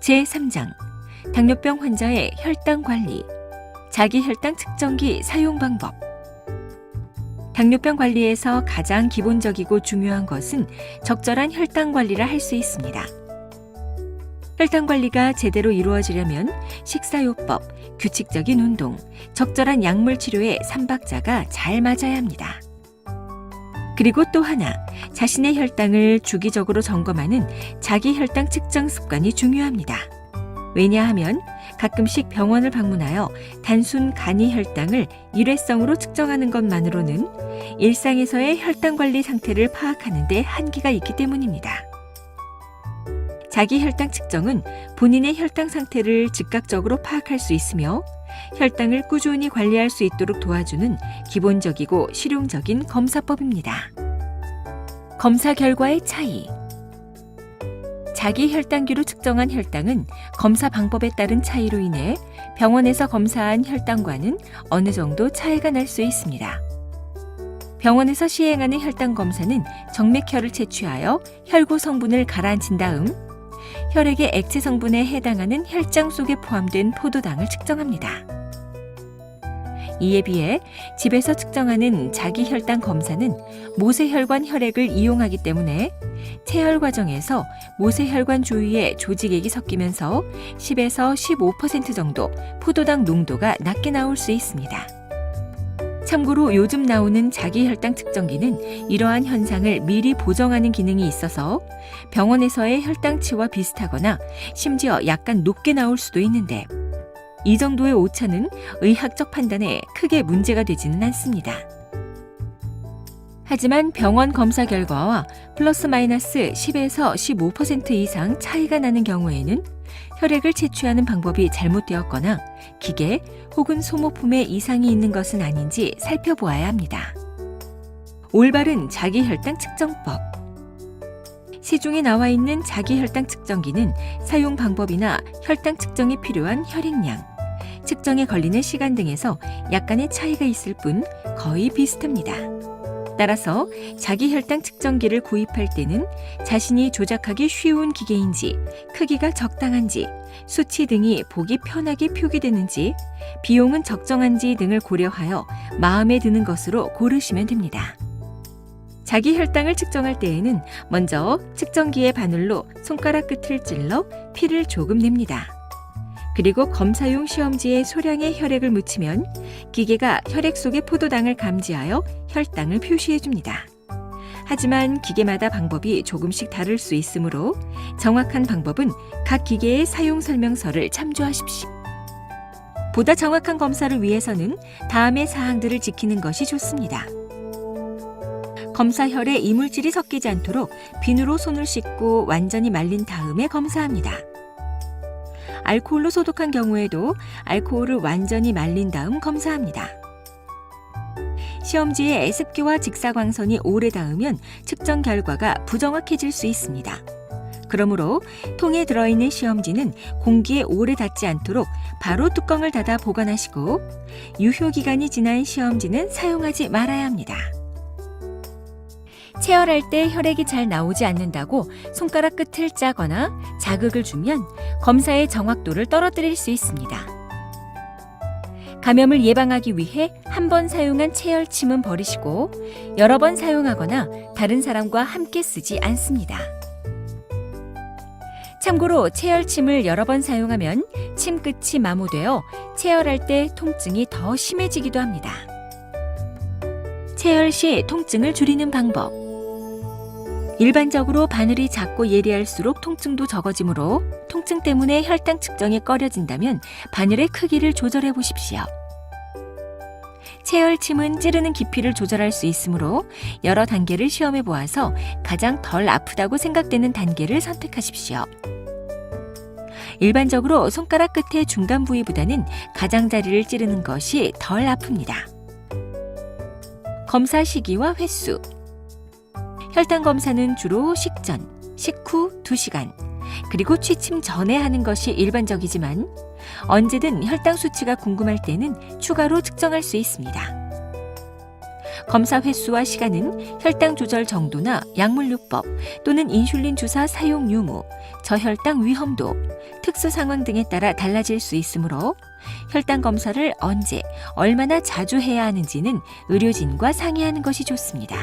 제3장 당뇨병 환자의 혈당 관리, 자기 혈당 측정기 사용 방법. 당뇨병 관리에서 가장 기본적이고 중요한 것은 적절한 혈당 관리를 할 수 있습니다. 혈당 관리가 제대로 이루어지려면 식사요법, 규칙적인 운동, 적절한 약물 치료의 3박자가 잘 맞아야 합니다. 그리고 또 하나, 자신의 혈당을 주기적으로 점검하는 자기 혈당 측정 습관이 중요합니다. 왜냐하면 가끔씩 병원을 방문하여 단순 간이 혈당을 일회성으로 측정하는 것만으로는 일상에서의 혈당 관리 상태를 파악하는 데 한계가 있기 때문입니다. 자기 혈당 측정은 본인의 혈당 상태를 즉각적으로 파악할 수 있으며 혈당을 꾸준히 관리할 수 있도록 도와주는 기본적이고 실용적인 검사법입니다. 검사 결과의 차이. 자기 혈당기로 측정한 혈당은 검사 방법에 따른 차이로 인해 병원에서 검사한 혈당과는 어느 정도 차이가 날 수 있습니다. 병원에서 시행하는 혈당 검사는 정맥혈을 채취하여 혈구 성분을 가라앉힌 다음 혈액의 액체 성분에 해당하는 혈장 속에 포함된 포도당을 측정합니다. 이에 비해 집에서 측정하는 자기 혈당 검사는 모세혈관 혈액을 이용하기 때문에 체열 과정에서 모세혈관 주위에 조직액이 섞이면서 10에서 15% 정도 포도당 농도가 낮게 나올 수 있습니다. 참고로 요즘 나오는 자기 혈당 측정기는 이러한 현상을 미리 보정하는 기능이 있어서 병원에서의 혈당치와 비슷하거나 심지어 약간 높게 나올 수도 있는데 이 정도의 오차는 의학적 판단에 크게 문제가 되지는 않습니다. 하지만 병원 검사 결과와 플러스 마이너스 10에서 15% 이상 차이가 나는 경우에는 혈액을 채취하는 방법이 잘못되었거나 기계 혹은 소모품에 이상이 있는 것은 아닌지 살펴보아야 합니다. 올바른 자기 혈당 측정법. 시중에 나와 있는 자기 혈당 측정기는 사용 방법이나 혈당 측정에 필요한 혈액량, 측정에 걸리는 시간 등에서 약간의 차이가 있을 뿐 거의 비슷합니다. 따라서 자기 혈당 측정기를 구입할 때는 자신이 조작하기 쉬운 기계인지, 크기가 적당한지, 수치 등이 보기 편하게 표기되는지, 비용은 적정한지 등을 고려하여 마음에 드는 것으로 고르시면 됩니다. 자기 혈당을 측정할 때에는 먼저 측정기의 바늘로 손가락 끝을 찔러 피를 조금 냅니다. 그리고 검사용 시험지에 소량의 혈액을 묻히면 기계가 혈액 속의 포도당을 감지하여 혈당을 표시해줍니다. 하지만 기계마다 방법이 조금씩 다를 수 있으므로 정확한 방법은 각 기계의 사용 설명서를 참조하십시오. 보다 정확한 검사를 위해서는 다음의 사항들을 지키는 것이 좋습니다. 검사혈에 이물질이 섞이지 않도록 비누로 손을 씻고 완전히 말린 다음에 검사합니다. 알코올로 소독한 경우에도 알코올을 완전히 말린 다음 검사합니다. 시험지에 습기와 직사광선이 오래 닿으면 측정 결과가 부정확해질 수 있습니다. 그러므로 통에 들어있는 시험지는 공기에 오래 닿지 않도록 바로 뚜껑을 닫아 보관하시고 유효기간이 지난 시험지는 사용하지 말아야 합니다. 체열할 때 혈액이 잘 나오지 않는다고 손가락 끝을 짜거나 자극을 주면 검사의 정확도를 떨어뜨릴 수 있습니다. 감염을 예방하기 위해 한 번 사용한 체열침은 버리시고 여러 번 사용하거나 다른 사람과 함께 쓰지 않습니다. 참고로 체열침을 여러 번 사용하면 침 끝이 마모되어 체열할 때 통증이 더 심해지기도 합니다. 체열 시 통증을 줄이는 방법. 일반적으로 바늘이 작고 예리할수록 통증도 적어지므로 통증 때문에 혈당 측정이 꺼려진다면 바늘의 크기를 조절해 보십시오. 체열침은 찌르는 깊이를 조절할 수 있으므로 여러 단계를 시험해 보아서 가장 덜 아프다고 생각되는 단계를 선택하십시오. 일반적으로 손가락 끝의 중간 부위보다는 가장자리를 찌르는 것이 덜 아픕니다. 검사 시기와 횟수. 혈당 검사는 주로 식전, 식후 2시간, 그리고 취침 전에 하는 것이 일반적이지만 언제든 혈당 수치가 궁금할 때는 추가로 측정할 수 있습니다. 검사 횟수와 시간은 혈당 조절 정도나 약물요법 또는 인슐린 주사 사용 유무, 저혈당 위험도, 특수 상황 등에 따라 달라질 수 있으므로 혈당 검사를 언제, 얼마나 자주 해야 하는지는 의료진과 상의하는 것이 좋습니다.